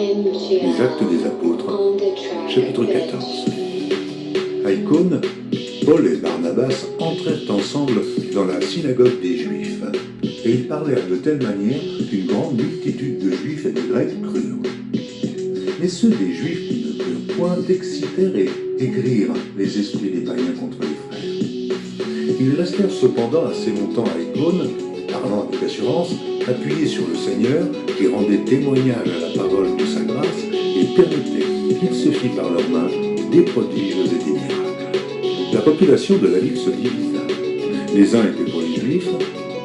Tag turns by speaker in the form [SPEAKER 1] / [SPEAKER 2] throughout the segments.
[SPEAKER 1] Les Actes des Apôtres, chapitre 14. À Icône, Paul et Barnabas entrèrent ensemble dans la synagogue des Juifs, et ils parlèrent de telle manière qu'une grande multitude de Juifs et de Grecs crurent. Mais ceux des Juifs qui ne crurent point excitèrent et aigrirent les esprits des païens contre les frères. Ils restèrent cependant assez longtemps à Icône, parlant avec assurance, appuyés sur le Seigneur, qui rendait témoignage à la parole de sa grâce et permettait qu'il se fît par leurs mains des prodiges et des miracles. La population de la ville se divisa. Les uns étaient pour les Juifs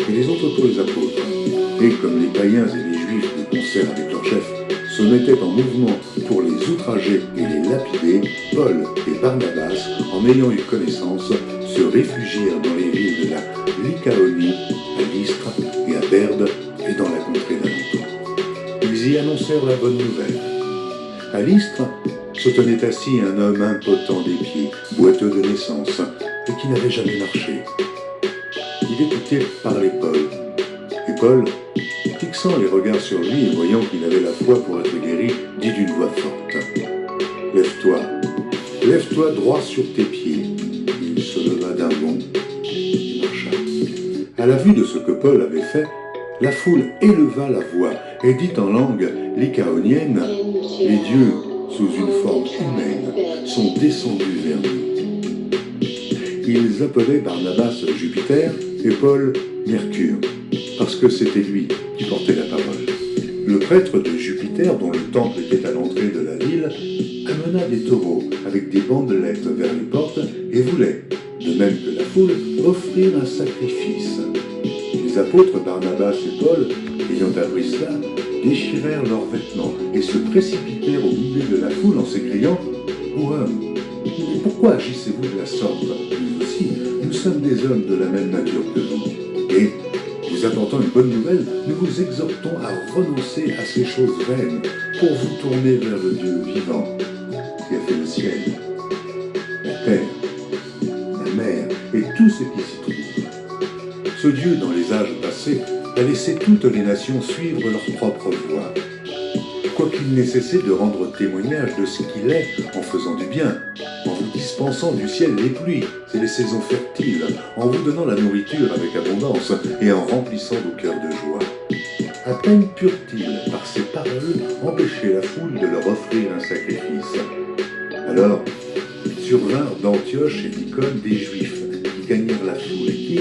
[SPEAKER 1] et les autres pour les apôtres. Et comme les païens et les Juifs, de concert avec leur chef, se mettaient en mouvement pour les outrager et les lapider, Paul et Barnabas, en ayant eu connaissance, se réfugièrent dans les villes de la Lycaonie, à Lystre et à Derbe et dans la contrée d'alentour. Ils y annoncèrent la bonne nouvelle. À Lystre se tenait assis un homme impotent des pieds, boiteux de naissance, et qui n'avait jamais marché. Il écoutait parler Paul, et Paul, fixant les regards sur lui et voyant qu'il avait la foi pour être guéri, dit d'une voix forte : « Lève-toi droit sur tes pieds. » Il se leva d'un bond et marcha. À la vue de ce que Paul avait fait, la foule éleva la voix et dit en langue lycaonienne : « Les dieux, sous une forme humaine, sont descendus vers nous. » Ils appelaient Barnabas Jupiter et Paul Mercure, parce que c'était lui qui portait la parole. Le prêtre de Jupiter, dont le temple était à l'entrée de la ville, amena des taureaux avec des bandelettes vers les portes et voulait, de même que la foule, offrir un sacrifice. Les apôtres Barnabas et Paul, ayant appris cela, déchirèrent leurs vêtements et se précipitèrent au milieu de la foule en s'écriant : « Ô homme, mais pourquoi agissez-vous de la sorte ? Nous aussi, nous sommes des hommes de la même nature que vous. Et, vous apportant une bonne nouvelle, nous vous exhortons à renoncer à ces choses vaines pour vous tourner vers le Dieu vivant qui a fait le ciel, la terre, la mer et tout ce qui s'y trouve. Ce Dieu, dans les âges passés, a laissé toutes les nations suivre leur propre voie. Quoiqu'il n'ait cessé de rendre témoignage de ce qu'il est en faisant du bien, en vous dispensant du ciel les pluies et les saisons fertiles, en vous donnant la nourriture avec abondance et en remplissant vos cœurs de joie. À peine purent-ils, par ces paroles, empêcher la foule de leur offrir un sacrifice. Alors survinrent d'Antioche et d'Icône des Juifs qui gagnèrent la foule et qui,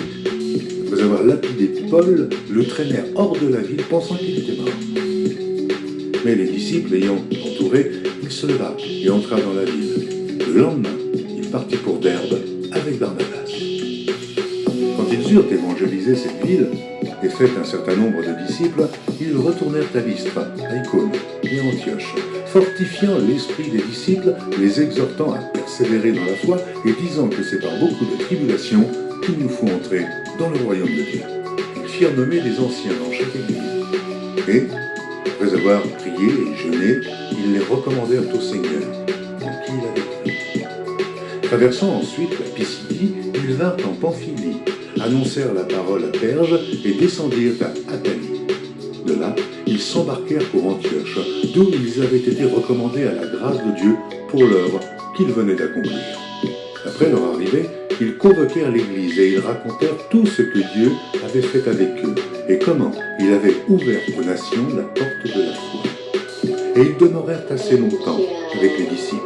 [SPEAKER 1] après avoir lapidé Paul, le traînèrent hors de la ville pensant qu'il était mort. Mais les disciples ayant entouré, il se leva et entra dans la ville. Le lendemain, il partit pour Derbe avec Barnabas. Quand ils eurent évangélisé cette ville et fait un certain nombre de disciples, ils retournèrent à Lystre, à Icône et à Antioche, fortifiant l'esprit des disciples, les exhortant à persévérer dans la foi et disant que c'est par beaucoup de tribulations qu'il nous faut entrer dans le royaume de Dieu. Ils firent nommer des anciens dans chaque église. Et, après avoir prié et jeûné, ils les recommandèrent au Seigneur, en qui il avait cru. Traversant ensuite la Pisidie, ils vinrent en Pamphylie, annoncèrent la parole à Perge et descendirent à Attalie. De là, ils s'embarquèrent pour Antioche, d'où ils avaient été recommandés à la grâce de Dieu pour l'œuvre qu'ils venaient d'accomplir. Après leur arrivée, ils convoquèrent l'Église et ils racontèrent tout ce que Dieu avait fait avec eux et comment il avait ouvert aux nations la porte de la foi. Et ils demeurèrent assez longtemps avec les disciples.